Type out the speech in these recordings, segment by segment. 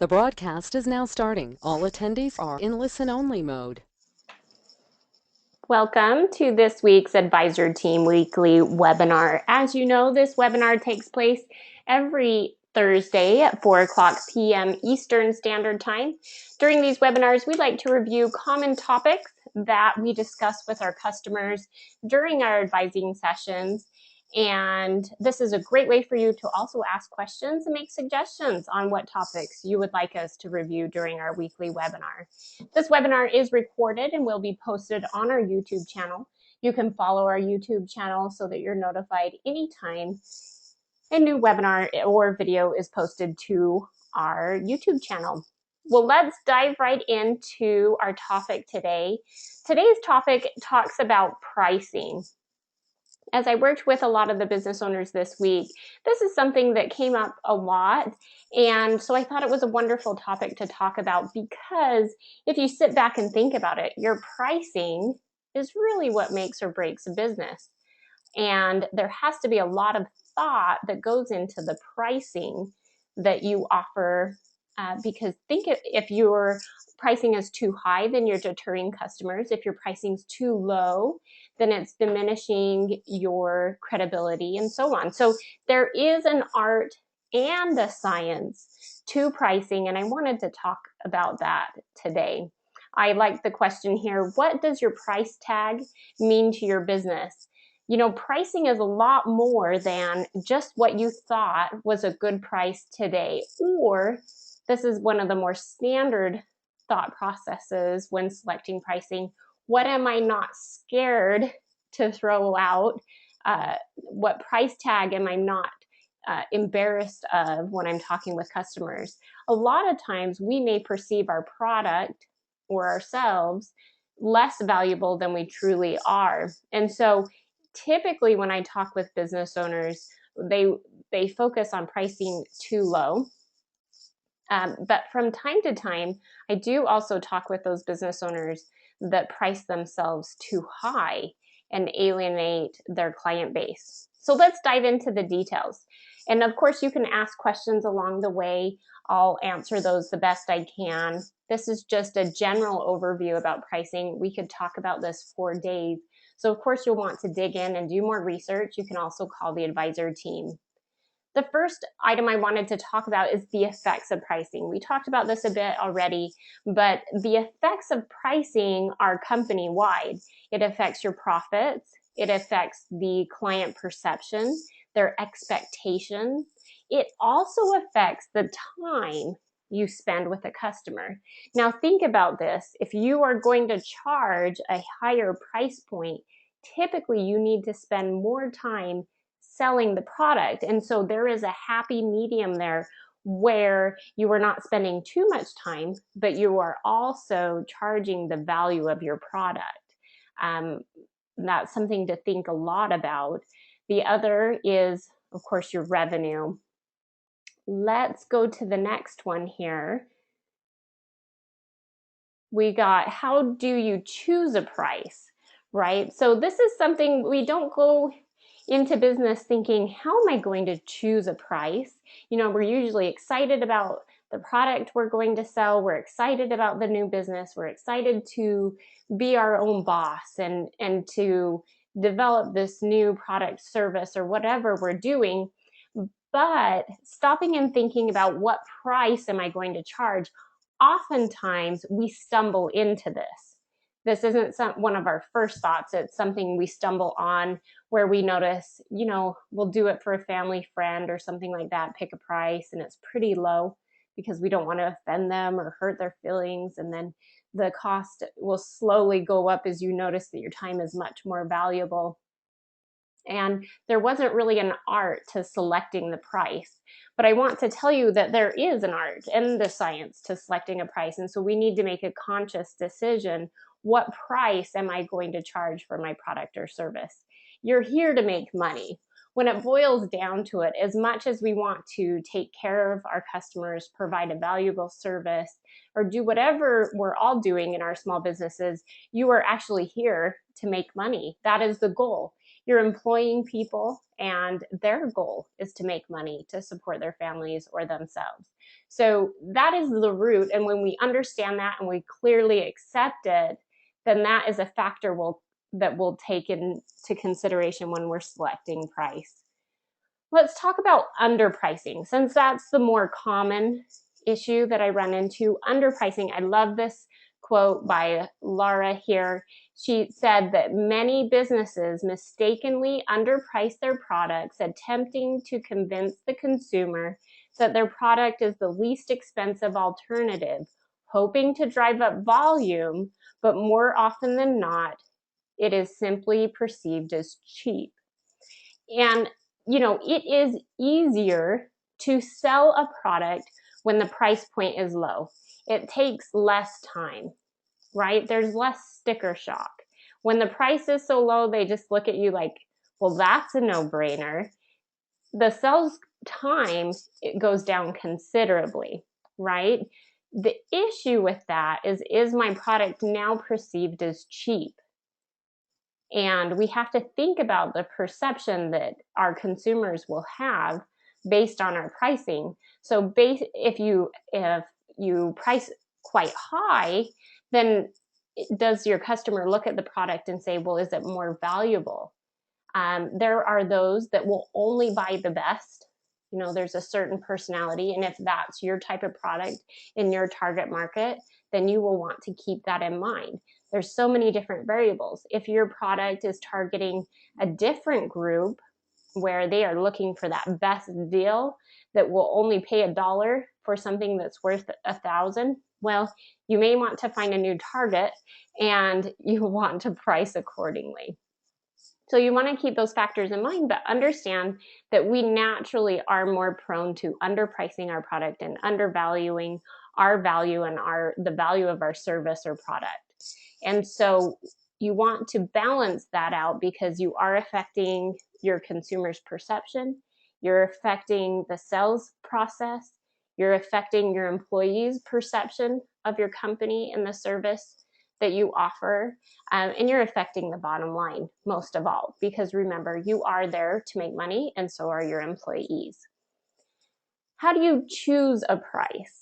The broadcast is now starting. All attendees are in listen-only mode. Welcome to this week's Advisor Team Weekly webinar. As you know, this webinar takes place every Thursday at 4 o'clock p.m. Eastern Standard Time. During these webinars, we like to review common topics that we discuss with our customers during our advising sessions. And this is a great way for you to also ask questions and make suggestions on what topics you would like us to review during our weekly webinar. This webinar is recorded and will be posted on our YouTube channel. You can follow our YouTube channel so that you're notified anytime a new webinar or video is posted to our YouTube channel. Well, let's dive right into our topic today. Today's topic talks about pricing. As I worked with a lot of the business owners this week, this is something that came up a lot. And so I thought it was a wonderful topic to talk about because if you sit back and think about it, your pricing is really what makes or breaks a business. And there has to be a lot of thought that goes into the pricing that you offer because think if your pricing is too high, then you're deterring customers. If your pricing is too low, then it's diminishing your credibility and so on. So there is an art and a science to pricing, and I wanted to talk about that today. I like the question here, what does your price tag mean to your business? You know, pricing is a lot more than just what you thought was a good price today, or this is one of the more standard thought processes when selecting pricing. What am I not scared to throw out? What price tag am I not embarrassed of when I'm talking with customers? A lot of times we may perceive our product or ourselves less valuable than we truly are. And so typically when I talk with business owners, they focus on pricing too low. But from time to time, I do also talk with those business owners that price themselves too high and alienate their client base. So let's dive into the details. And of course, you can ask questions along the way. I'll answer those the best I can. This is just a general overview about pricing. We could talk about this for days. So of course, you'll want to dig in and do more research. You can also call the advisor team. The first item I wanted to talk about is the effects of pricing. We talked about this a bit already, but the effects of pricing are company-wide. It affects your profits. It affects the client perception, their expectations. It also affects the time you spend with a customer. Now think about this. If you are going to charge a higher price point, typically you need to spend more time selling the product. And so there is a happy medium there where you are not spending too much time, but you are also charging the value of your product. That's something to think a lot about. The other is, of course, your revenue. Let's go to the next one here. We got, how do you choose a price, right? So this is something we don't go into business thinking, how am I going to choose a price? You know, we're usually excited about the product we're going to sell. We're excited about the new business. We're excited to be our own boss and to develop this new product, service, or whatever we're doing. But stopping and thinking about what price am I going to charge, oftentimes we stumble into this. This isn't one of our first thoughts. It's something we stumble on where we notice, you know, we'll do it for a family friend or something like that, pick a price, and it's pretty low because we don't want to offend them or hurt their feelings. And then the cost will slowly go up as you notice that your time is much more valuable. And there wasn't really an art to selecting the price. But I want to tell you that there is an art and the science to selecting a price. And so we need to make a conscious decision. What price am I going to charge for my product or service? You're here to make money. When it boils down to it, as much as we want to take care of our customers, provide a valuable service, or do whatever we're all doing in our small businesses, you are actually here to make money. That is the goal. You're employing people, and their goal is to make money to support their families or themselves. So that is the root. And when we understand that and we clearly accept it, then that is a factor that we'll take into consideration when we're selecting price. Let's talk about underpricing, since that's the more common issue that I run into. Underpricing, I love this quote by Laura here. She said that many businesses mistakenly underprice their products, attempting to convince the consumer that their product is the least expensive alternative, hoping to drive up volume, but more often than not, it is simply perceived as cheap. And, it is easier to sell a product when the price point is low. It takes less time, right? There's less sticker shock. When the price is so low, they just look at you like, well, that's a no-brainer. The sales time, it goes down considerably, right? The issue with that is my product now perceived as cheap? And we have to think about the perception that our consumers will have based on our pricing. So if you price quite high, then does your customer look at the product and say, well, is it more valuable? There are those that will only buy the best. There's a certain personality, and if that's your type of product in your target market, then you will want to keep that in mind. There's so many different variables. If your product is targeting a different group where they are looking for that best deal that will only pay $1 for something that's worth $1,000, well, you may want to find a new target and you want to price accordingly. So you want to keep those factors in mind, but understand that we naturally are more prone to underpricing our product and undervaluing our value and the value of our service or product. And so you want to balance that out, because you are affecting your consumer's perception, you're affecting the sales process, you're affecting your employees' perception of your company and the service that you offer, and you're affecting the bottom line most of all, because remember, you are there to make money, and so are your employees. How do you choose a price?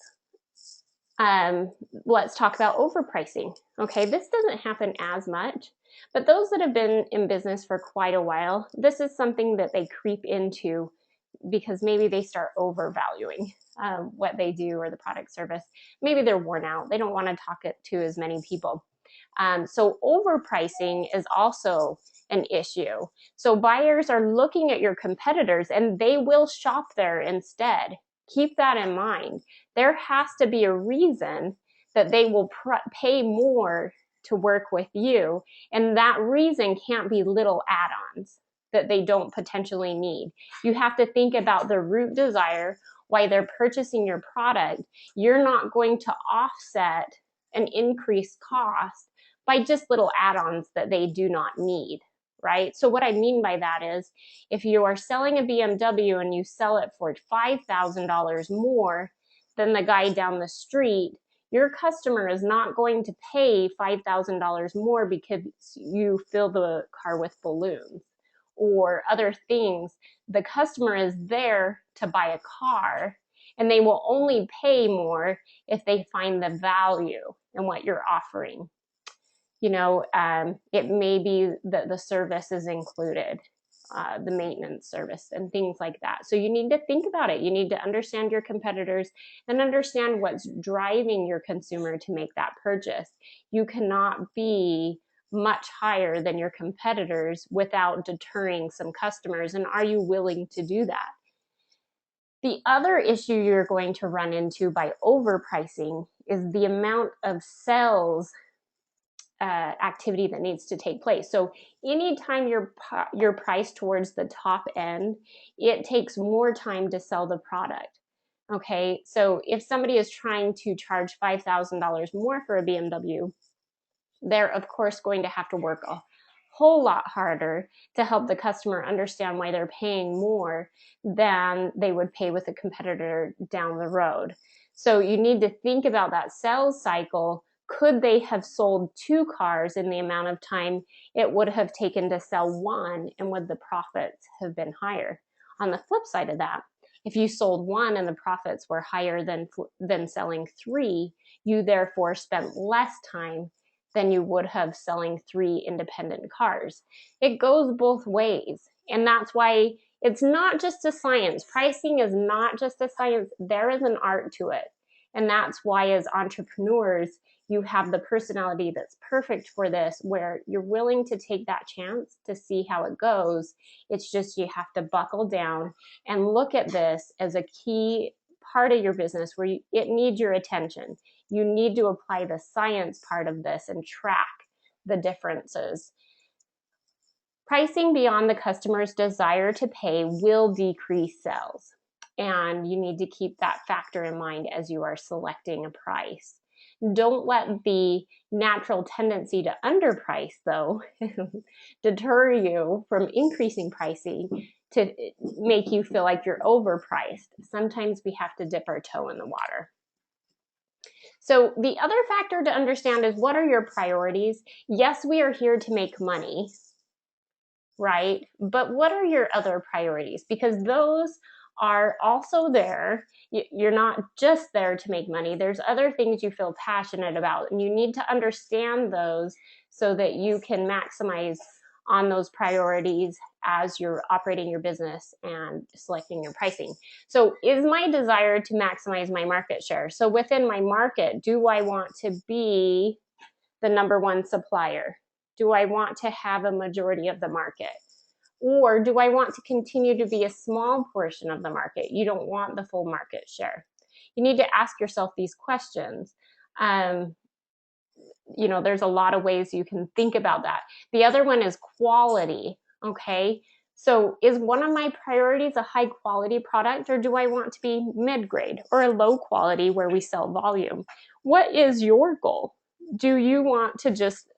Let's talk about overpricing. Okay, this doesn't happen as much, but those that have been in business for quite a while, this is something that they creep into because maybe they start overvaluing what they do or the product service. Maybe they're worn out. They don't want to talk it to as many people. So overpricing is also an issue. So buyers are looking at your competitors and they will shop there instead. Keep that in mind. There has to be a reason that they will pay more to work with you, and that reason can't be little add-ons that they don't potentially need. You have to think about the root desire, why they're purchasing your product. You're not going to offset an increased cost by just little add-ons that they do not need, right? So what I mean by that is, if you are selling a BMW and you sell it for $5,000 more than the guy down the street, your customer is not going to pay $5,000 more because you fill the car with balloons or other things. The customer is there to buy a car, and they will only pay more if they find the value in what you're offering. It may be that the service is included, the maintenance service and things like that. So you need to think about it. You need to understand your competitors and understand what's driving your consumer to make that purchase. You cannot be much higher than your competitors without deterring some customers. And are you willing to do that? The other issue you're going to run into by overpricing is the amount of sales activity that needs to take place. So anytime you're priced towards the top end, it takes more time to sell the product. Okay, so if somebody is trying to charge $5,000 more for a BMW, they're of course going to have to work a whole lot harder to help the customer understand why they're paying more than they would pay with a competitor down the road. So you need to think about that sales cycle Could they have sold 2 cars in the amount of time it would have taken to sell 1, and would the profits have been higher? On the flip side of that, if you sold 1 and the profits were higher than selling 3, you therefore spent less time than you would have selling 3 independent cars. It goes both ways, and that's why it's not just a science. Pricing is not just a science. There is an art to it. And that's why as entrepreneurs, you have the personality that's perfect for this, where you're willing to take that chance to see how it goes. It's just you have to buckle down and look at this as a key part of your business where it needs your attention. You need to apply the science part of this and track the differences. Pricing beyond the customer's desire to pay will decrease sales. And you need to keep that factor in mind as you are selecting a price. Don't let the natural tendency to underprice, though, deter you from increasing pricing to make you feel like you're overpriced. Sometimes we have to dip our toe in the water. So the other factor to understand is, what are your priorities? Yes, we are here to make money, right? But what are your other priorities? Because those are also there. You're not just there to make money. There's other things you feel passionate about, and you need to understand those so that you can maximize on those priorities as you're operating your business and selecting your pricing. So is my desire to maximize my market share? So within my market, do I want to be the number 1 supplier? Do I want to have a majority of the market? Or do I want to continue to be a small portion of the market? You don't want the full market share. You need to ask yourself these questions. There's a lot of ways you can think about that. The other one is quality, okay? So is one of my priorities a high quality product, or do I want to be mid-grade or a low quality where we sell volume? What is your goal? Do you want to just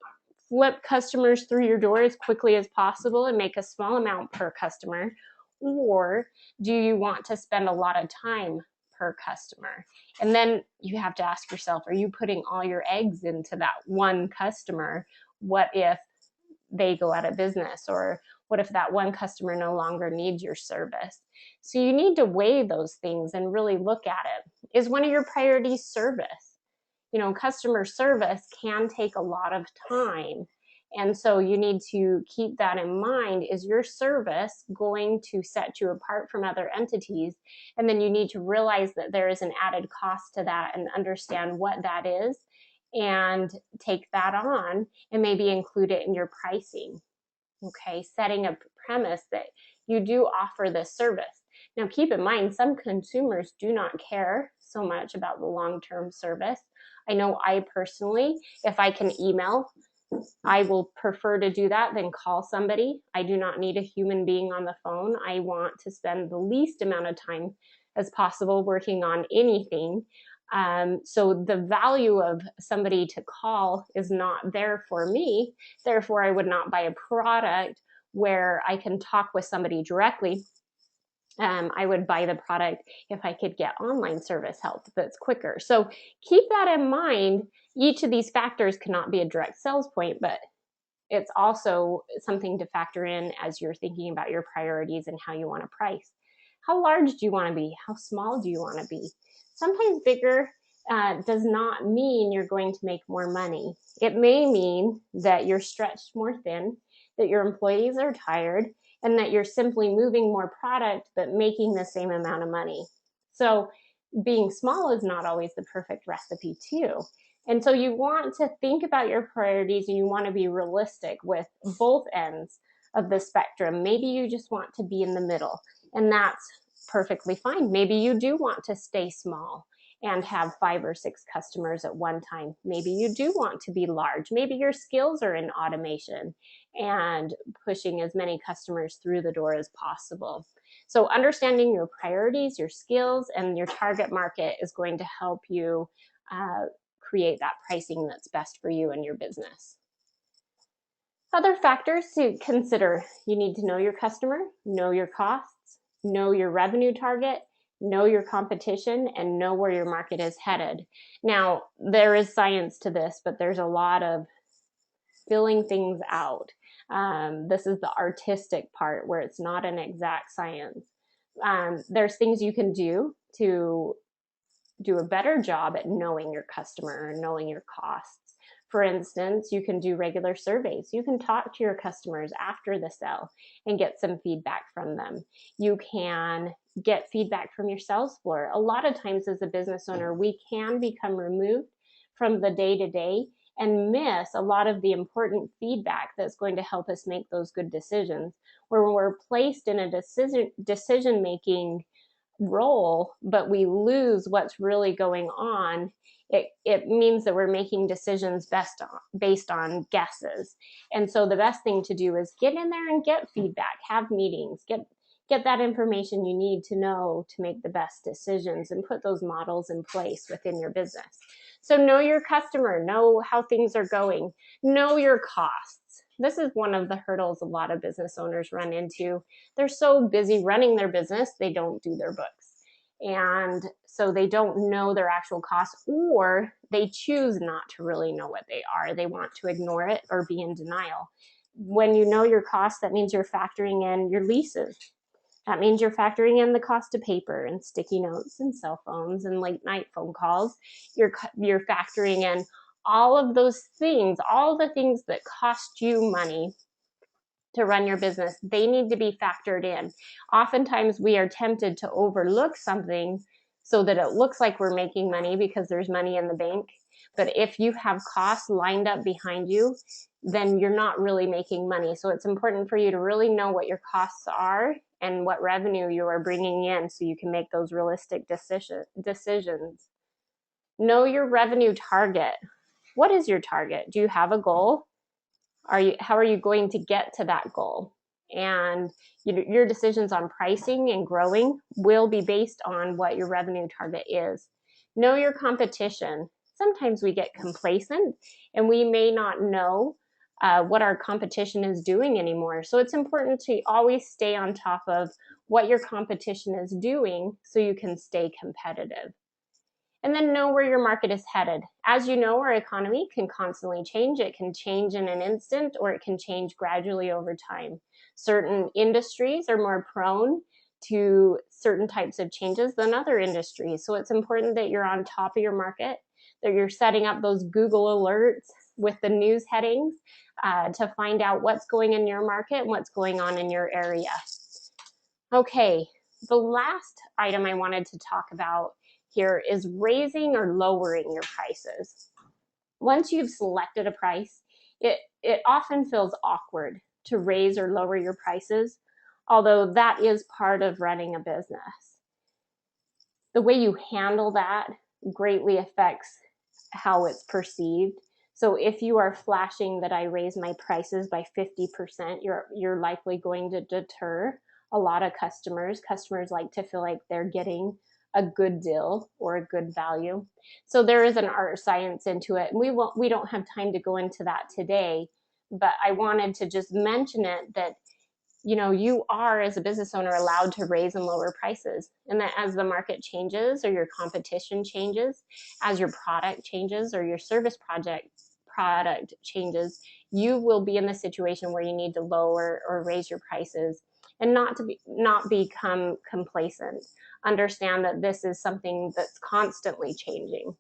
flip customers through your door as quickly as possible and make a small amount per customer? Or do you want to spend a lot of time per customer? And then you have to ask yourself, are you putting all your eggs into that one customer? What if they go out of business? Or what if that one customer no longer needs your service? So you need to weigh those things and really look at it. Is one of your priorities service? Customer service can take a lot of time. And so you need to keep that in mind. Is your service going to set you apart from other entities? And then you need to realize that there is an added cost to that and understand what that is and take that on and maybe include it in your pricing. Okay, setting a premise that you do offer this service. Now, keep in mind, some consumers do not care so much about the long-term service. I know I personally, if I can email, I will prefer to do that than call somebody. I do not need a human being on the phone. I want to spend the least amount of time as possible working on anything. So the value of somebody to call is not there for me. Therefore, I would not buy a product where I can talk with somebody directly. I would buy the product if I could get online service help that's quicker. So keep that in mind. Each of these factors cannot be a direct sales point, but it's also something to factor in as you're thinking about your priorities and how you want to price. How large do you want to be? How small do you want to be? Sometimes bigger does not mean you're going to make more money. It may mean that you're stretched more thin, that your employees are tired, and that you're simply moving more product but making the same amount of money. So being small is not always the perfect recipe too. And so you want to think about your priorities, and you want to be realistic with both ends of the spectrum. Maybe you just want to be in the middle, and that's perfectly fine. Maybe you do want to stay small and have 5 or 6 customers at one time. Maybe you do want to be large. Maybe your skills are in automation and pushing as many customers through the door as possible. So understanding your priorities, your skills, and your target market is going to help you create that pricing that's best for you and your business. Other factors to consider: you need to know your customer, know your costs, know your revenue target, know your competition, and know where your market is headed. Now, there is science to this, but there's a lot of filling things out. This is the artistic part where it's not an exact science. There's things you can do to do a better job at knowing your customer and knowing your costs. For instance, you can do regular surveys. You can talk to your customers after the sale and get some feedback from them. You can get feedback from your sales floor. A lot of times as a business owner, we can become removed from the day-to-day and miss a lot of the important feedback that's going to help us make those good decisions. Where we're placed in a decision-making role, but we lose what's really going on, it means that we're making decisions based on guesses. And so the best thing to do is get in there and get feedback, have meetings, get that information you need to know to make the best decisions and put those models in place within your business. So know your customer, know how things are going, know your costs. This is one of the hurdles a lot of business owners run into. They're so busy running their business, they don't do their books. And so they don't know their actual costs, or they choose not to really know what they are. They want to ignore it or be in denial. When you know your costs, that means you're factoring in your leases. That means you're factoring in the cost of paper and sticky notes and cell phones and late night phone calls. You're factoring in all of those things, all the things that cost you money to run your business. They need to be factored in. Oftentimes we are tempted to overlook something so that it looks like we're making money because there's money in the bank. But if you have costs lined up behind you, then you're not really making money. So it's important for you to really know what your costs are and what revenue you are bringing in so you can make those realistic decisions. Know your revenue target. What is your target? Do you have a goal? How are you going to get to that goal? And your decisions on pricing and growing will be based on what your revenue target is. Know your competition. Sometimes we get complacent and we may not know what our competition is doing anymore. So it's important to always stay on top of what your competition is doing so you can stay competitive. And then know where your market is headed. As you know, our economy can constantly change. It can change in an instant, or it can change gradually over time. Certain industries are more prone to certain types of changes than other industries. So it's important that you're on top of your market, that you're setting up those Google alerts with the news headings to find out what's going in your market and what's going on in your area. Okay, the last item I wanted to talk about here is raising or lowering your prices. Once you've selected a price, it often feels awkward to raise or lower your prices, although that is part of running a business. The way you handle that greatly affects how it's perceived. So if you are flashing that I raise my prices by 50%, you're likely going to deter a lot of customers. Customers like to feel like they're getting a good deal or a good value. So there is an art science into it. We don't have time to go into that today, but I wanted to just mention it that you are, as a business owner, allowed to raise and lower prices. And that as the market changes or your competition changes, as your product changes or your service product changes, you will be in the situation where you need to lower or raise your prices, and not become complacent. Understand that this is something that's constantly changing.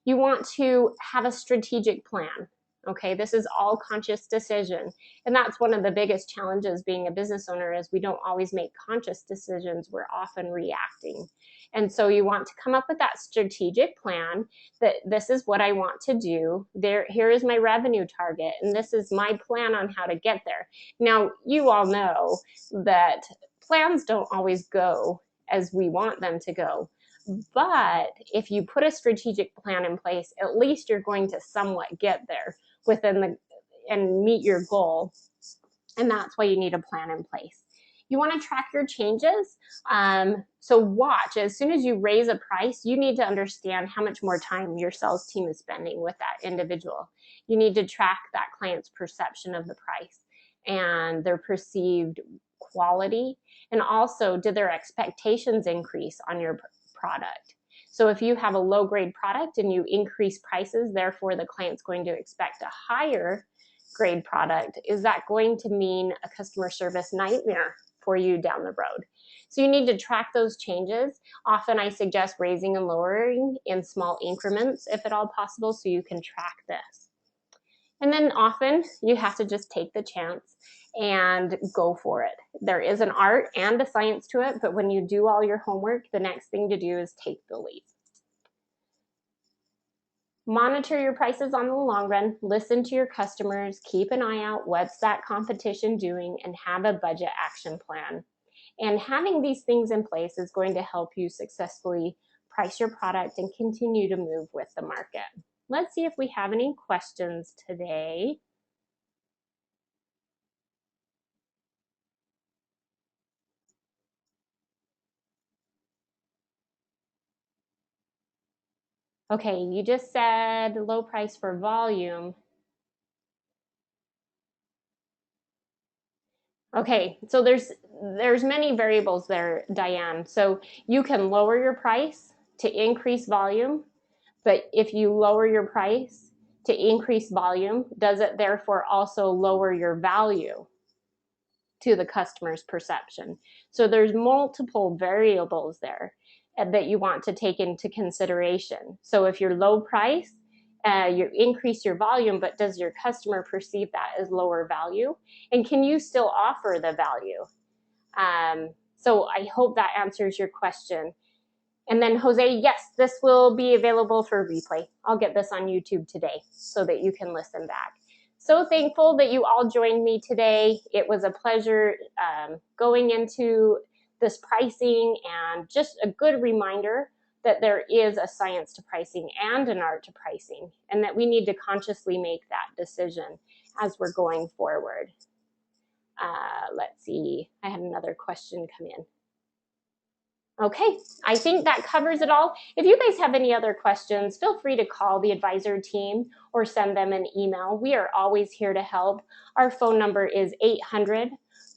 You want to have a strategic plan. Okay, this is all conscious decision. And that's one of the biggest challenges being a business owner, is we don't always make conscious decisions. We're often reacting. And so you want to come up with that strategic plan, that this is what I want to do. Here is my revenue target, and this is my plan on how to get there. Now, you all know that plans don't always go as we want them to go. But if you put a strategic plan in place, at least you're going to somewhat get there and meet your goal. And that's why you need a plan in place. You want to track your changes. So watch, as soon as you raise a price, you need to understand how much more time your sales team is spending with that individual. You need to track that client's perception of the price and their perceived quality? And also, did their expectations increase on your product? So if you have a low grade product and you increase prices, therefore the client's going to expect a higher grade product, is that going to mean a customer service nightmare for you down the road? So you need to track those changes. Often I suggest raising and lowering in small increments if at all possible, so you can track this. And then often you have to just take the chance and go for it. There is an art and a science to it, but when you do all your homework, the next thing to do is take the leap. Monitor your prices on the long run, listen to your customers, keep an eye out what's that competition doing, and have a budget action plan. And having these things in place is going to help you successfully price your product and continue to move with the market. Let's see if we have any questions today. Okay, you just said low price for volume. Okay, so there's many variables there, Diane. So you can lower your price to increase volume, but if you lower your price to increase volume, does it therefore also lower your value to the customer's perception? So there's multiple variables there that you want to take into consideration. So if you're low price, you increase your volume, but does your customer perceive that as lower value? And can you still offer the value? So I hope that answers your question. And then Jose, yes, this will be available for replay. I'll get this on YouTube today so that you can listen back. So thankful that you all joined me today. It was a pleasure going into this pricing, and just a good reminder that there is a science to pricing and an art to pricing, and that we need to consciously make that decision as we're going forward. Let's see, I had another question come in. Okay, I think that covers it all. If you guys have any other questions, feel free to call the advisor team or send them an email. We are always here to help. Our phone number is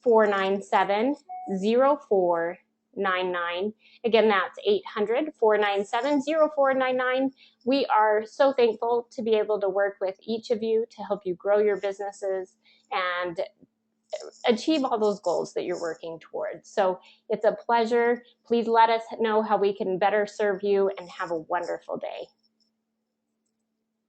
800-497-0499. Again, that's 800-497-0499. We are so thankful to be able to work with each of you to help you grow your businesses and achieve all those goals that you're working towards. So it's a pleasure. Please let us know how we can better serve you, and have a wonderful day.